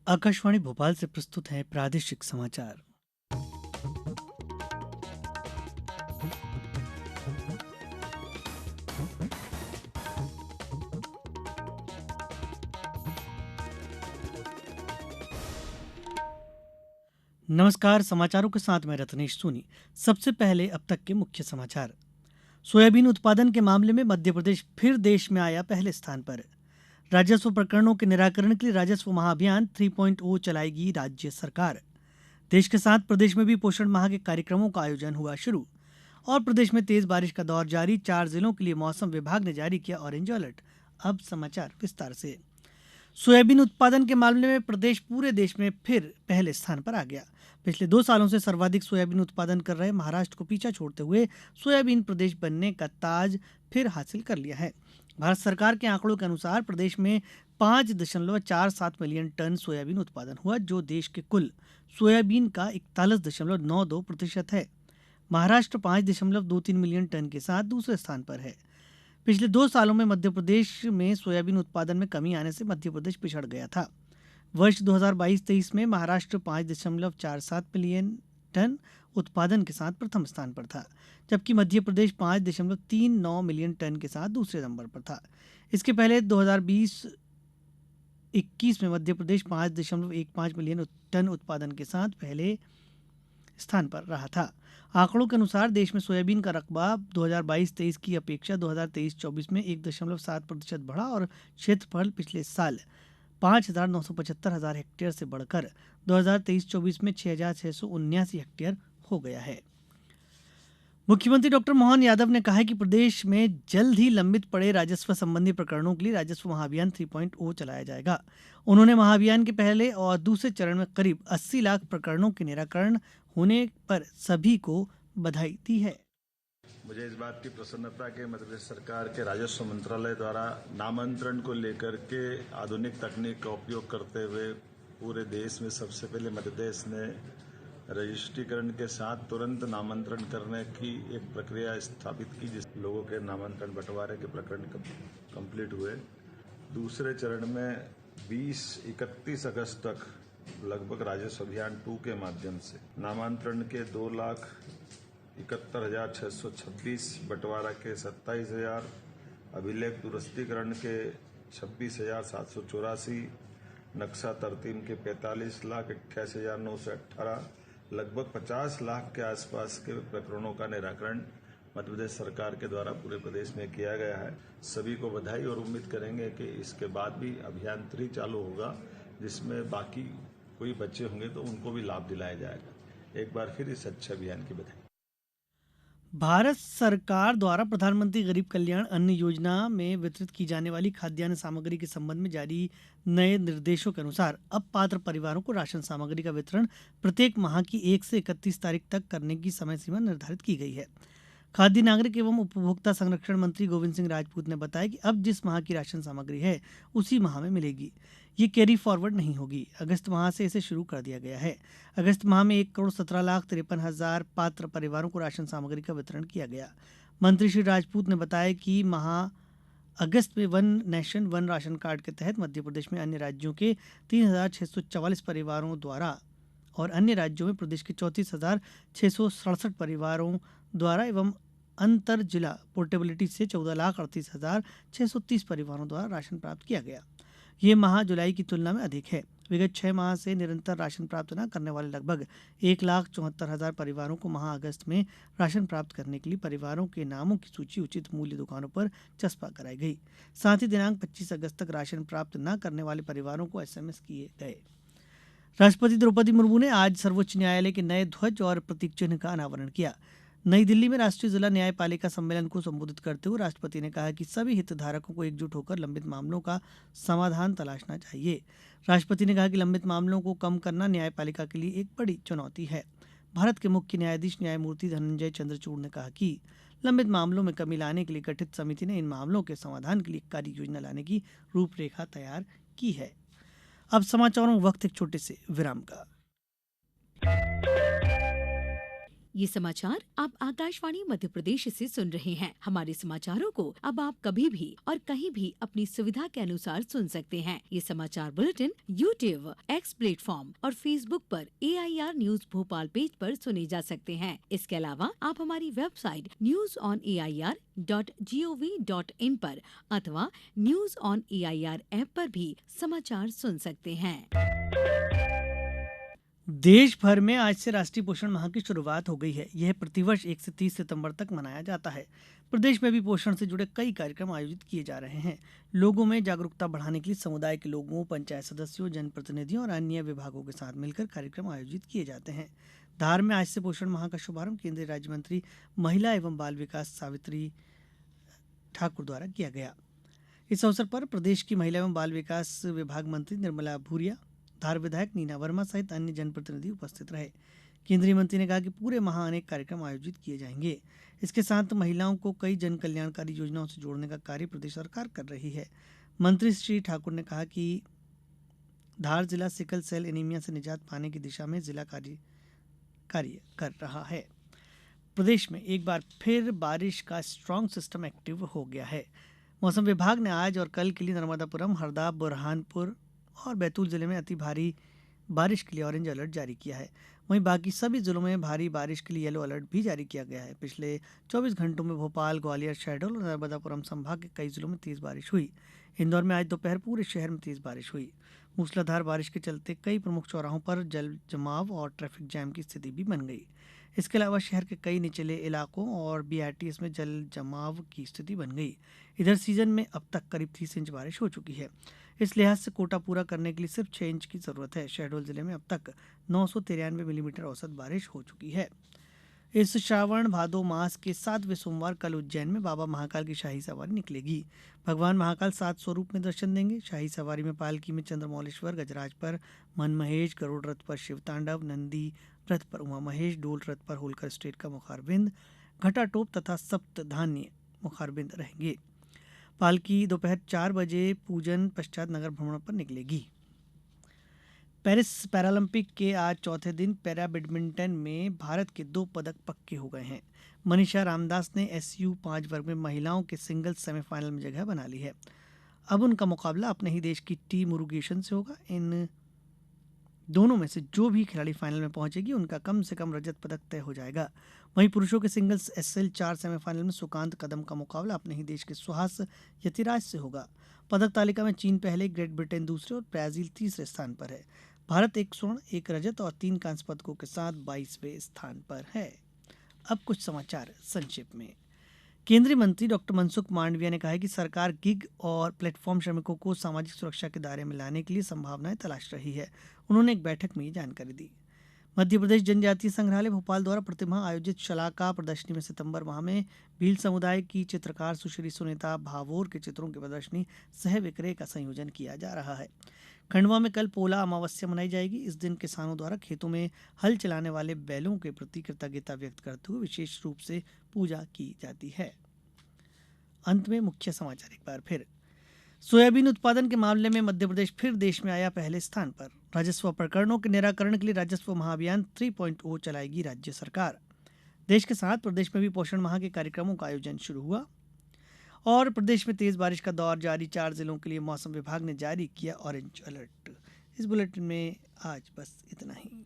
आकाशवाणी भोपाल से प्रस्तुत है प्रादेशिक समाचार। नमस्कार, समाचारों के साथ मैं रत्नेश सोनी। सबसे पहले अब तक के मुख्य समाचार। सोयाबीन उत्पादन के मामले में मध्य प्रदेश फिर देश में आया पहले स्थान पर। राजस्व प्रकरणों के निराकरण के लिए राजस्व महाअभियान 3.0 चलाएगी राज्य सरकार। देश के साथ प्रदेश में भी पोषण माह के कार्यक्रमों का आयोजन हुआ शुरू। और प्रदेश में तेज बारिश का दौर जारी, 4 जिलों के लिए मौसम विभाग ने जारी किया ऑरेंज अलर्ट। अब समाचार विस्तार से। सोयाबीन उत्पादन के मामले में प्रदेश पूरे देश में फिर पहले स्थान पर आ गया। पिछले 2 सालों से सर्वाधिक सोयाबीन उत्पादन कर रहे महाराष्ट्र को पीछा छोड़ते हुए सोयाबीन प्रदेश बनने का ताज फिर हासिल कर लिया है। भारत सरकार के आंकड़ों के अनुसार प्रदेश में 5.47 मिलियन टन सोयाबीन उत्पादन हुआ, जो देश के कुल सोयाबीन का 41.92% है। महाराष्ट्र 5.23 मिलियन टन के साथ दूसरे स्थान पर है। पिछले 2 सालों में मध्य प्रदेश में सोयाबीन उत्पादन में कमी आने से मध्य प्रदेश पिछड़ गया था। वर्ष 2022-23 में महाराष्ट्र 5.47 मिलियन टन उत्पादन के साथ प्रथम स्थान पर था, जबकि मध्य प्रदेश 5.39 मिलियन टन के साथ दूसरे नंबर पर था। इसके पहले 2020-21 में मध्य प्रदेश 5.15 मिलियन टन उत्पादन के साथ पहले स्थान पर रहा था। आंकड़ों के अनुसार देश में सोयाबीन का रकबा 2022-23 की अपेक्षा 2023-24 में 1.7% बढ़ा और क्षेत्रफल पिछले साल 5,975 हेक्टेयर से बढ़कर 2023-24 में 6,679 हेक्टेयर हो गया है। मुख्यमंत्री डॉक्टर मोहन यादव ने कहा है कि प्रदेश में जल्द ही लंबित पड़े राजस्व संबंधी प्रकरणों के लिए राजस्व महाअभियान 3.0 चलाया जाएगा। उन्होंने महाअभियान के पहले और दूसरे चरण में करीब 80 लाख प्रकरणों के निराकरण होने पर सभी को बधाई दी है। मुझे इस बात की प्रसन्नता के मध्य प्रदेश सरकार के राजस्व मंत्रालय द्वारा नामांतरण को लेकर के आधुनिक तकनीक का उपयोग करते हुए पूरे देश में सबसे पहले मध्य प्रदेश ने रजिस्ट्रीकरण के साथ तुरंत नामांतरण करने की एक प्रक्रिया स्थापित की, जिस लोगों के नामांतरण बंटवारे के प्रकरण कंप्लीट हुए। दूसरे चरण में 20-31 अगस्त तक लगभग राजस्व अभियान 2 के माध्यम से नामांतरण के 2,71,626, बंटवारा के 27,000, अभिलेख दुरस्तीकरण के 26,784, नक्शा तरतीब के 45,88,918, लगभग 50 लाख के आसपास के प्रकरणों का निराकरण मध्य प्रदेश सरकार के द्वारा पूरे प्रदेश में किया गया है। सभी को बधाई और उम्मीद करेंगे कि इसके बाद भी अभियान 3 चालू होगा, जिसमें बाकी कोई बच्चे होंगे तो उनको भी लाभ दिलाया जाएगा। एक बार फिर इस अच्छे अभियान की बधाई। भारत सरकार द्वारा प्रधानमंत्री गरीब कल्याण अन्न योजना में वितरित की जाने वाली खाद्यान्न सामग्री के संबंध में जारी नए निर्देशों के अनुसार अब पात्र परिवारों को राशन सामग्री का वितरण प्रत्येक माह की 1 से 31 तारीख तक करने की समय सीमा निर्धारित की गई है। खाद्य नागरिक एवं उपभोक्ता संरक्षण मंत्री गोविंद सिंह राजपूत ने बताया कि अब जिस माह की राशन सामग्री है उसी माह में मिलेगी। ये कैरी फॉरवर्ड नहीं होगी। अगस्त माह से इसे शुरू कर दिया गया है। अगस्त माह में 1,17,53,000 पात्र परिवारों को राशन सामग्री का वितरण किया गया। मंत्री श्री राजपूत ने बताया कि माह अगस्त में one nation one ration card के तहत मध्य प्रदेश में अन्य राज्यों के 3,644 परिवारों द्वारा और अन्य राज्यों में प्रदेश के 34,667 परिवारों द्वारा एवं अंतर जिला पोर्टेबिलिटी से 14,38,630 परिवारों द्वारा राशन प्राप्त किया गया। ये माह जुलाई की तुलना में अधिक है। विगत 6 माह से निरंतर राशन प्राप्त न करने वाले लगभग 1,74,000 परिवारों को माह अगस्त में राशन प्राप्त करने के लिए परिवारों के नामों की सूची उचित मूल्य दुकानों पर चस्पा कराई गई। साथ ही दिनांक 25 अगस्त तक राशन प्राप्त न करने वाले परिवारों को SMS किए गए। राष्ट्रपति द्रौपदी मुर्मू ने आज सर्वोच्च न्यायालय के नए ध्वज और प्रतीक चिन्ह का अनावरण किया। नई दिल्ली में राष्ट्रीय जिला न्यायपालिका सम्मेलन को संबोधित करते हुए राष्ट्रपति ने कहा कि सभी हितधारकों को एकजुट होकर लंबित मामलों का समाधान तलाशना चाहिए। राष्ट्रपति ने कहा कि लंबित मामलों को कम करना न्यायपालिका के लिए एक बड़ी चुनौती है। भारत के मुख्य न्यायाधीश न्यायमूर्ति धनंजय चंद्रचूड़ ने कहा कि लंबित मामलों में कमी लाने के लिए गठित समिति ने इन मामलों के समाधान के लिए कार्य योजना लाने की रूपरेखा तैयार की है। अब समाचारों में वक्त एक छोटे से विराम का। ये समाचार आप आकाशवाणी मध्य प्रदेश से सुन रहे हैं। हमारे समाचारों को अब आप कभी भी और कहीं भी अपनी सुविधा के अनुसार सुन सकते हैं। ये समाचार बुलेटिन YouTube, X प्लेटफॉर्म और Facebook पर AIR न्यूज भोपाल पेज पर सुने जा सकते हैं। इसके अलावा आप हमारी वेबसाइट newsonair.gov.in पर अथवा न्यूज ऑन AIR ऐप पर भी समाचार सुन सकते हैं। देश भर में आज से राष्ट्रीय पोषण माह की शुरुआत हो गई है। यह प्रतिवर्ष 1 से 30 सितंबर तक मनाया जाता है। प्रदेश में भी पोषण से जुड़े कई कार्यक्रम आयोजित किए जा रहे हैं। लोगों में जागरूकता बढ़ाने के लिए समुदाय के लोगों, पंचायत सदस्यों, जनप्रतिनिधियों और अन्य विभागों के साथ मिलकर कार्यक्रम आयोजित किए जाते हैं। धार में आज से पोषण माह का शुभारंभ केंद्रीय राज्य मंत्री महिला एवं बाल विकास सावित्री ठाकुर द्वारा किया गया। इस अवसर पर प्रदेश की महिला एवं बाल विकास विभाग मंत्री निर्मला भूरिया, धार विधायक नीना वर्मा सहित अन्य जनप्रतिनिधि उपस्थित रहे। केंद्रीय मंत्री ने कहा कि पूरे माह अनेक कार्यक्रम आयोजित किए जाएंगे। इसके साथ महिलाओं को कई जन कल्याणकारी योजनाओं से जोड़ने का कार्य प्रदेश सरकार कर रही है। मंत्री श्री ठाकुर ने कहा कि धार जिला सिकल सेल एनीमिया से निजात पाने की दिशा में जिला कार्य कर रहा है। प्रदेश में एक बार फिर बारिश का स्ट्रांग सिस्टम एक्टिव हो गया है। मौसम विभाग ने आज और कल के लिए नर्मदापुरम, हरदा, बुरहानपुर और बैतूल जिले में अति भारी बारिश के लिए ऑरेंज अलर्ट जारी किया है। वहीं बाकी सभी जिलों में भारी बारिश के लिए येलो अलर्ट भी जारी किया गया है। पिछले 24 घंटों में भोपाल, ग्वालियर, शहडोल और नर्मदापुरम संभाग के कई जिलों में तेज बारिश हुई। इंदौर में आज दोपहर पूरे शहर में तेज बारिश हुई। मूसलाधार बारिश के चलते कई प्रमुख चौराहों पर जल जमाव और ट्रैफिक जैम की स्थिति भी बन गई। इसके अलावा शहर के कई निचले इलाकों और BRTS में जल जमाव की स्थिति बन गई। इधर सीजन में अब तक करीब 30 इंच बारिश हो चुकी है। इस लिहाज से कोटा पूरा करने के लिए सिर्फ 6 इंच की जरूरत है। शहडोल जिले में अब तक 993 मिलीमीटर औसत बारिश हो चुकी है। इस श्रावण भादो मास के 7वें सोमवार कल उज्जैन में बाबा महाकाल की शाही सवारी निकलेगी। भगवान महाकाल 7 स्वरूप में दर्शन देंगे। शाही सवारी में पालकी में चंद्रमौलेश्वर, गजराज पर मनमहेश, गरुड़ रथ पर शिव तांडव, नंदी रथ पर उमा महेश, डोल रथ पर होलकर स्टेट का मुखारबिंद, घटा टोप तथा सप्त धान्य मुखारबिंद रहेंगे। पालकी दोपहर 4 बजे पूजन पश्चात नगर भ्रमण पर निकलेगी। पेरिस पैरालंपिक के आज चौथे दिन पैरा बैडमिंटन में भारत के 2 पदक पक्के हो गए हैं। मनीषा रामदास ने SU 5 वर्ग में महिलाओं के सिंगल्स सेमीफाइनल में जगह बना ली है। अब उनका मुकाबला अपने ही देश की टी मुरुगेशन से होगा। इन दोनों में से जो भी खिलाड़ी फाइनल में पहुंचेगी उनका कम से कम रजत पदक तय हो जाएगा। वहीं पुरुषों के सिंगल्स SL 4 सेमीफाइनल में सुकांत कदम का मुकाबला अपने ही देश के सुहास यतिराज से होगा। पदक तालिका में चीन पहले, ग्रेट ब्रिटेन दूसरे और ब्राजील तीसरे स्थान पर है। भारत 1 स्वर्ण, 1 रजत और 3 कांस्य पदकों के साथ 22वें स्थान पर है। अब कुछ समाचार संक्षिप्त में। केंद्रीय मंत्री डॉक्टर मनसुख मांडविया ने कहा है कि सरकार गिग और प्लेटफॉर्म श्रमिकों को सामाजिक सुरक्षा के दायरे में लाने के लिए संभावनाएं तलाश रही है। उन्होंने एक बैठक में ये जानकारी दी। मध्य प्रदेश जनजातीय संग्रहालय भोपाल द्वारा प्रतिमाह आयोजित शलाका प्रदर्शनी में सितंबर माह में भील समुदाय की चित्रकार सुश्री सुनीता भावोर के चित्रों की प्रदर्शनी सह विक्रय का संयोजन किया जा रहा है। खंडवा में कल पोला अमावस्या मनाई जाएगी। इस दिन किसानों द्वारा खेतों में हल चलाने वाले बैलों के प्रति कृतज्ञता व्यक्त करते हुए विशेष रूप से पूजा की जाती है। अंत में मुख्य समाचार एक बार फिर। सोयाबीन उत्पादन के मामले में मध्य प्रदेश फिर देश में आया पहले स्थान पर। राजस्व प्रकरणों के निराकरण के लिए राजस्व महाअभियान 3.0 चलाएगी राज्य सरकार। देश के साथ प्रदेश में भी पोषण माह के कार्यक्रमों का आयोजन शुरू हुआ और प्रदेश में तेज बारिश का दौर जारी। 4 जिलों के लिए मौसम विभाग ने जारी किया ऑरेंज अलर्ट। इस बुलेटिन में आज बस इतना ही।